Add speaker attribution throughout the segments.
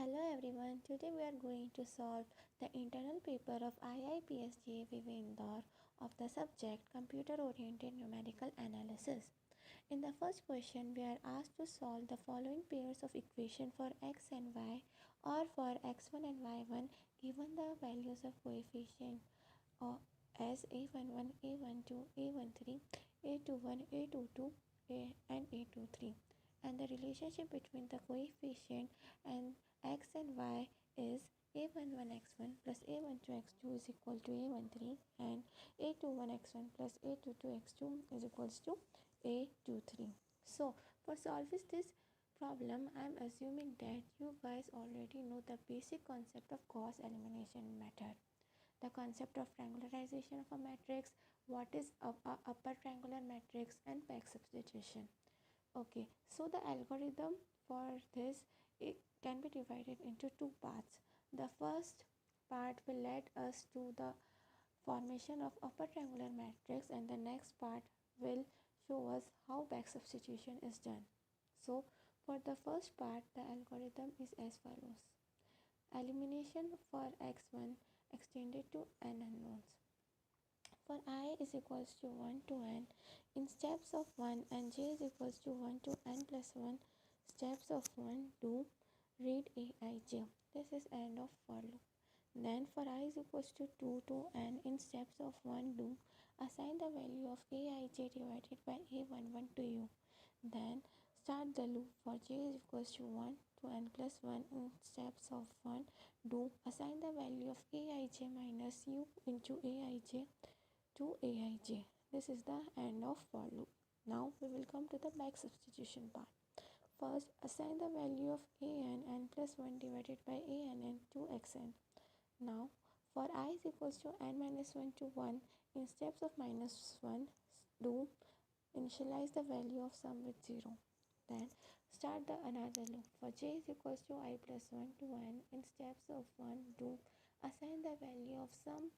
Speaker 1: Hello everyone, today we are going to solve the internal paper of IIPS JVV Indore of the subject Computer Oriented Numerical Analysis. In the first question, we are asked to solve the following pairs of equation for x and y or for x1 and y1 given the values of coefficient as a11, a12, a13, a21, a22, and a23, and the relationship between the coefficient and x and y is a11x1 plus a12x2 is equal to a13 and a21x1 plus a22x2 is equals to a23. So for solving this problem, I am assuming that you guys already know the basic concept of Gauss elimination method, the concept of triangularization of a matrix, what is a upper triangular matrix, and back substitution. Okay, so the algorithm for this, it can be divided into two parts. The first part will lead us to the formation of upper triangular matrix, and the next part will show us how back substitution is done. So for the first part, the algorithm is as follows. Elimination for x1 extended to n unknowns. For I is equals to 1 to n in steps of 1 and j is equals to 1 to n plus 1 steps of 1 to read aij. This is end of for loop. Then for I is equals to 2 to n in steps of 1 do assign the value of aij divided by a11 to u. Then start the loop for j is equals to 1 to n plus 1 in steps of 1 do assign the value of aij minus u into aij to aij. This is the end of for loop. Now we will come to the back substitution part. First, assign the value of n plus 1 divided by n to xn. Now, for I is equals to n minus 1 to 1, in steps of minus 1, do initialize the value of sum with 0. Then, start the another loop. For j is equals to I plus 1 to n, in steps of 1, do assign the value of sum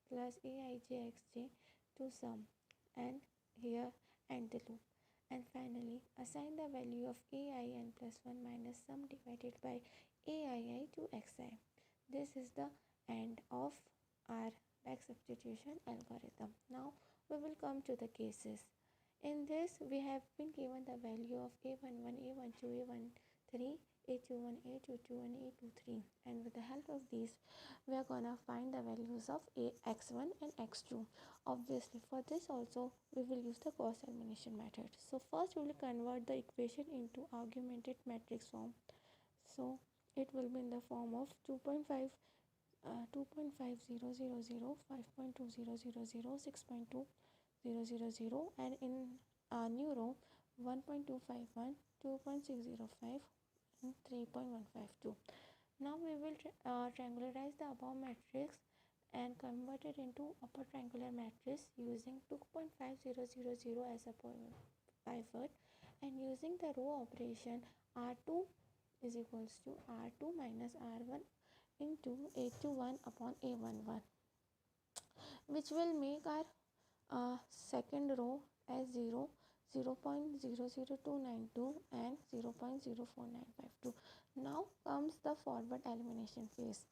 Speaker 1: plus aijxj to sum, and here end the loop. And finally, assign the value of ain plus 1 minus sum divided by aii to xi. This is the end of our back substitution algorithm. Now we will come to the cases. In this, we have been given the value of a11, a12, a13, a21, a22, and a23, and with the help of these we are gonna find the values of x1 and x2. Obviously for this also we will use the Gauss elimination method. So first we will convert the equation into augmented matrix form. So it will be in the form of 2.5 2.5000 5.2000 6.2000 and in new row 1.251 2.605 and 3.152. Now we will triangularize the above matrix and convert it into upper triangular matrix using 2.5000 as a pivot and using the row operation R2 is equals to R2 minus R1 into A21 upon A11, which will make our second row as 0, 0.00292 and 0.04952. Now comes the forward elimination phase.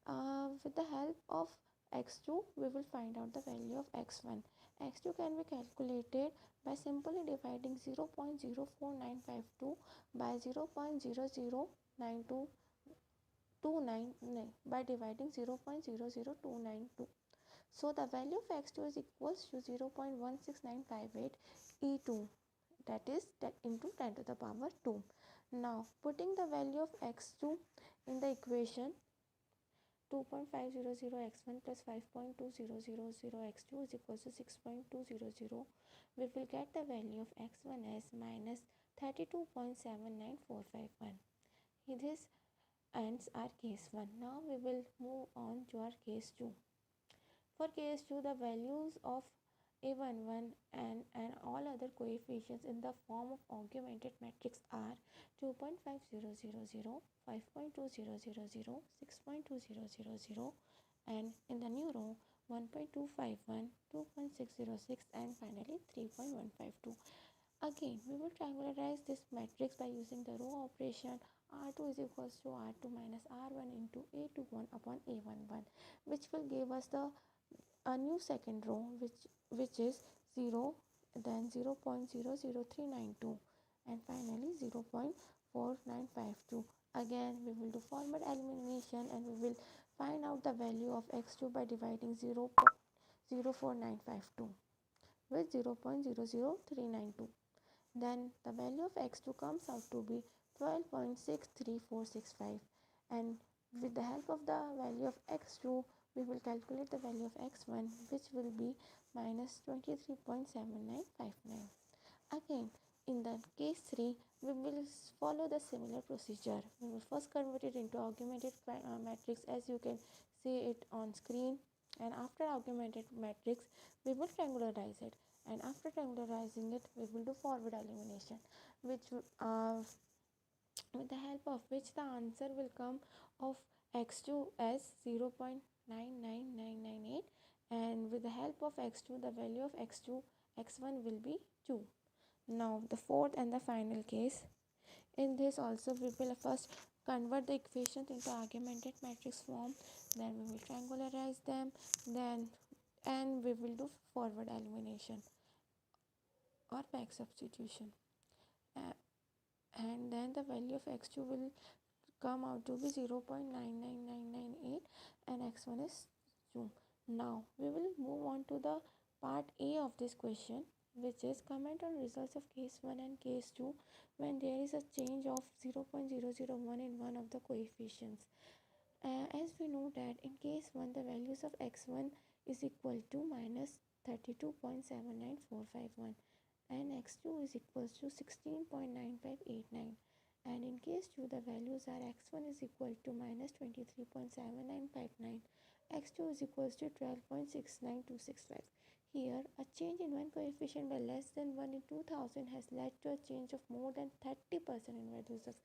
Speaker 1: With the help of x2, we will find out the value of x1. x2 can be calculated by simply dividing 0.04952 by 0.00929 by dividing 0.00292. So the value of x2 is equals to 0.16958 e2, that is that into 10 to the power 2. Now putting the value of x2 in the equation 2.500x1 plus 5.2000x2 is equals to 6.200. We will get the value of x1 as minus 32.79451. This ends our case 1. Now we will move on to our case 2. For case 2, the values of a11 and all other coefficients in the form of augmented matrix are 2.5000, 5.2000, 6.2000, and in the new row 1.251, 2.606, and finally 3.152. Again, we will triangularize this matrix by using the row operation R2 is equals to R2 minus R1 into A21 upon A11, which will give us the a new second row, which is 0, then 0.00392, and finally 0.4952. Again we will do forward elimination, and we will find out the value of x2 by dividing 0.04952 with 0.00392. Then the value of x2 comes out to be 12.63465, and with the help of the value of x2 we will calculate the value of x1, which will be minus 23.7959. Again, in the case 3 we will follow the similar procedure. We will first convert it into augmented matrix, as you can see it on screen, and after augmented matrix we will triangularize it, and after triangularizing it we will do forward elimination, which with the help of which the answer will come of x2 as 0.99998, and with the help of x2 the value of x1 will be 2. Now the fourth and the final case. In this also we will first convert the equations into augmented matrix form, then we will triangularize them, then and we will do forward elimination or back substitution, and then the value of x2 will come out to be 0.99998 and x1 is 2. Now we will move on to the part A of this question, which is comment on results of case 1 and case 2 when there is a change of 0.001 in one of the coefficients. As we know that in case 1 the values of x1 is equal to minus 32.79451 and x2 is equals to 16.9589, and in case 2 the values are x1 is equal to minus 23.7959, x2 is equals to 12.69265. Here a change in one coefficient by less than 1 in 2000 has led to a change of more than 30% in values of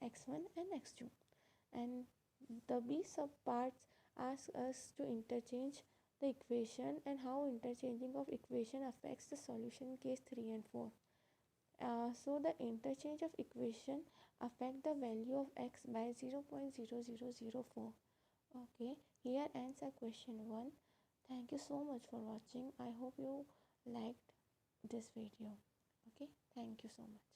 Speaker 1: x1 and x2, and the B subparts ask us to interchange the equation and how interchanging of equation affects the solution in case 3 and 4. So the interchange of equation affect the value of x by 0.0004. Okay, here ends our question 1. Thank you so much for watching. I hope you liked this video. Okay, thank you so much.